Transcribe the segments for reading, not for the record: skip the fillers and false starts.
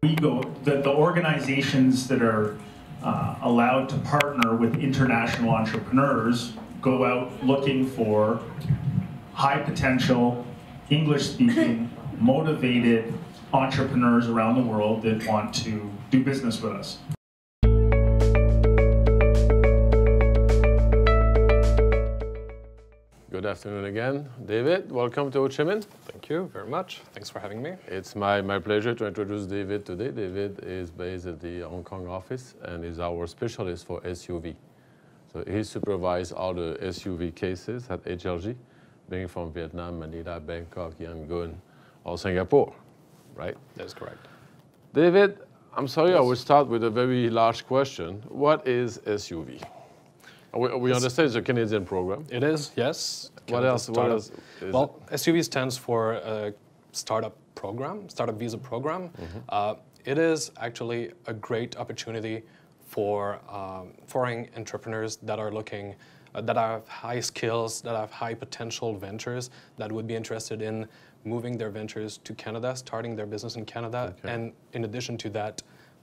We go, the organizations that are allowed to partner with international entrepreneurs go out looking for high potential, English-speaking, motivated entrepreneurs around the world that want to do business with us. Good afternoon again, David. Welcome to Ho Chi Minh. Thank you very much. Thanks for having me. It's my pleasure to introduce David today. David is based at the Hong Kong office and is our specialist for SUV. So he supervises all the SUV cases at HLG, being from Vietnam, Manila, Bangkok, Yangon, or Singapore, right? That's correct. David, I'm sorry, I will start with a very large question. What is SUV? We understand it's a Canadian program. It is, yes. What else? Well, SUV stands for startup visa program. Mm-hmm. It is actually a great opportunity for foreign entrepreneurs that are looking, that have high skills, that have high potential ventures, that would be interested in moving their ventures to Canada, starting their business in Canada, and in addition to that,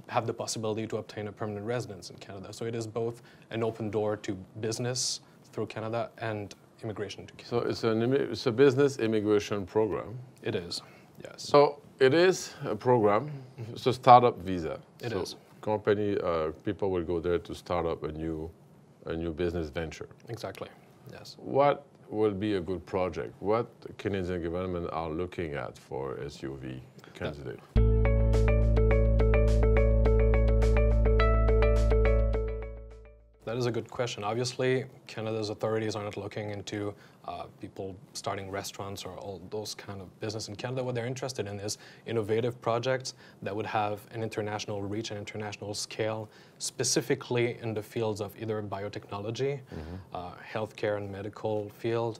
have the possibility to obtain a permanent residence in Canada. So it is both an open door to business through Canada and immigration to Canada. So it's a business immigration program. It is, yes. So it is a program. It's a startup visa. It is. Company people will go there to start up a new business venture. Exactly. Yes. What will be a good project? What Canadian government are looking at for SUV candidate? That is a good question. Obviously, Canada's authorities are not looking into people starting restaurants or all those kind of business in Canada. What they're interested in is innovative projects that would have an international reach and international scale, specifically in the fields of either biotechnology, healthcare and medical field,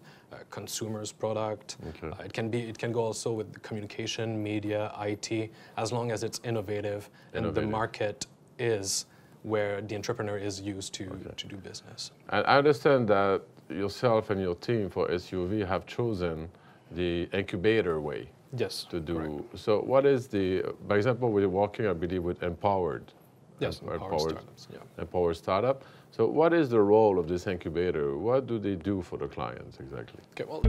consumers product. It can go also with communication, media, IT, as long as it's innovative. And the market is where the entrepreneur is used to do business. And I understand that yourself and your team for SUV have chosen the incubator way to do. Correct. So what is by example, we're working, I believe, with Empowered. Yes, Empowered startups. Yeah. Empowered startup. So what is the role of this incubator? What do they do for the clients exactly? Okay, well,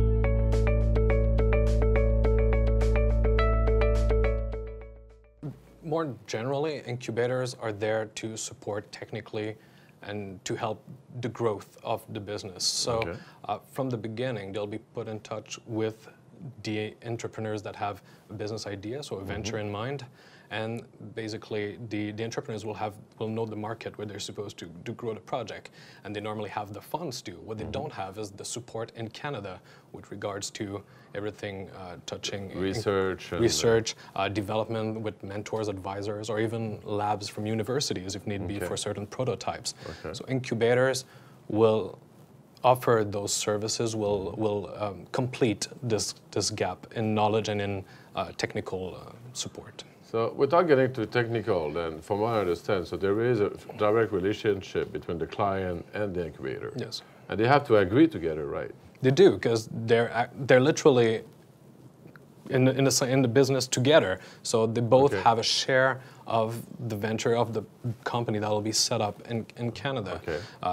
more generally, incubators are there to support technically and to help the growth of the business. So from the beginning, they'll be put in touch with the entrepreneurs that have a business idea, so a venture in mind. And basically, the entrepreneurs will know the market where they're supposed to grow the project, and they normally have the funds to. What they don't have is the support in Canada with regards to everything touching research, development with mentors, advisors, or even labs from universities if need be for certain prototypes. So incubators will offer those services, will complete this gap in knowledge and in technical support. So without getting too technical, then from what I understand, so there is a direct relationship between the client and the incubator. Yes. And they have to agree together, right? They do, because they're literally in the business together. So they both have a share of the venture of the company that will be set up in Canada.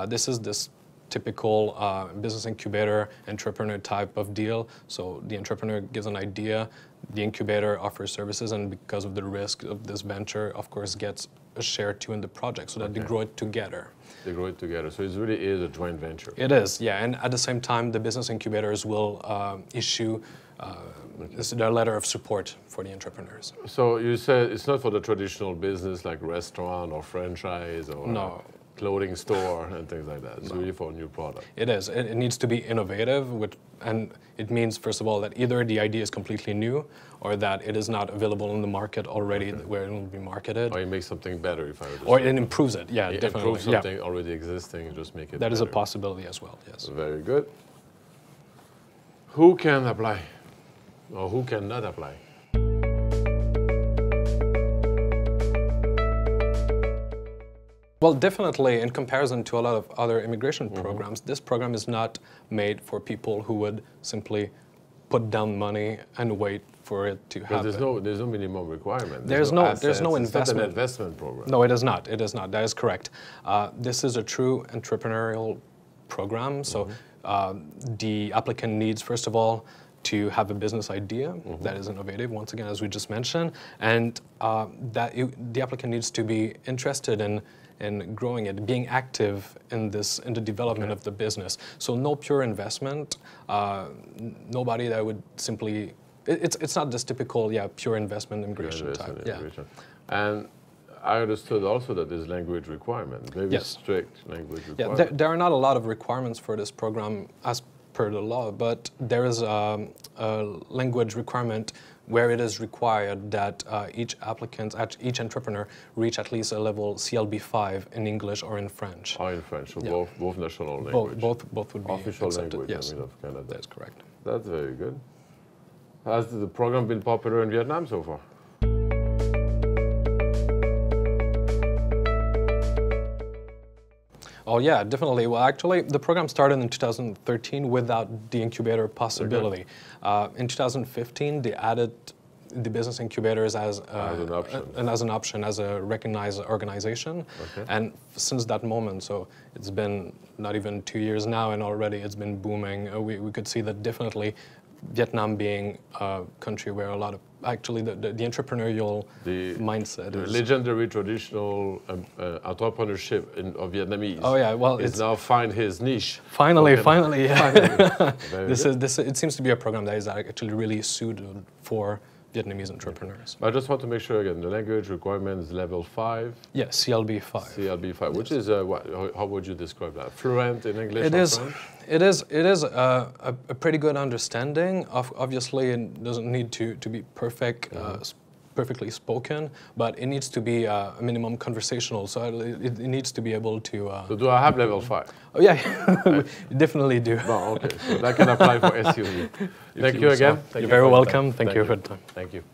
This is this typical business incubator entrepreneur type of deal. So the entrepreneur gives an idea, the incubator offers services, and because of the risk of this venture, of course, gets a share too in the project, so that they grow it together. They grow it together, so it really is a joint venture. It is, yeah, and at the same time, the business incubators will issue their letter of support for the entrepreneurs. So you said it's not for the traditional business like restaurant or franchise or clothing store and things like that. It's really for a new product. It is. It needs to be innovative, and it means, first of all, that either the idea is completely new or that it is not available in the market already where it will be marketed. Or you make something better, if I understand. Or it improves it, yeah, definitely. Improve something already existing and just make it That better. is a possibility as well, yes. Very good. Who can apply? Or who cannot apply? Well, definitely, in comparison to a lot of other immigration programs, this program is not made for people who would simply put down money and wait for it to happen. There's no minimum requirement. There's no assets. investment. It's not an investment program. No, it is not. It is not. That is correct. This is a true entrepreneurial program. So the applicant needs, first of all, to have a business idea that is innovative, once again, as we just mentioned, and the applicant needs to be interested in growing it, being active in the development of the business. So no pure investment, nobody that would simply, it's not this typical, pure investment immigration type. Immigration. And I understood also that there's language requirement, very strict language requirement. Yeah, there are not a lot of requirements for this program as per the law, but there is a language requirement where it is required that each applicant, each entrepreneur reach at least a level CLB 5 in English or in French. Or in French, so both national language. Both would be official accepted, language, yes. of Canada. That's correct. That's very good. Has the program been popular in Vietnam so far? Oh yeah, definitely. Well, actually, the program started in 2013 without the incubator possibility. In 2015, they added the business incubators as an option, as a recognized organization. And since that moment, so it's been not even 2 years now, and already it's been booming. We could see that definitely Vietnam being a country where a lot of, actually the entrepreneurial mindset the is... legendary traditional entrepreneurship of Vietnamese. Oh yeah, well, it's now find his niche. Finally, yeah. Finally. It seems to be a program that is actually really suited for Vietnamese entrepreneurs. I just want to make sure again, the language requirement is level 5? Yes, CLB 5. CLB 5, which is, how would you describe that? Fluent in English or French? It is a pretty good understanding. Obviously, it doesn't need to be perfect, perfectly spoken, but it needs to be a minimum conversational, so it needs to be able to... So do I have level 5? Oh yeah, you definitely do. Oh, okay, so that can apply for SUV. Thank you again. You're very welcome. Thank you for the time. Thank you.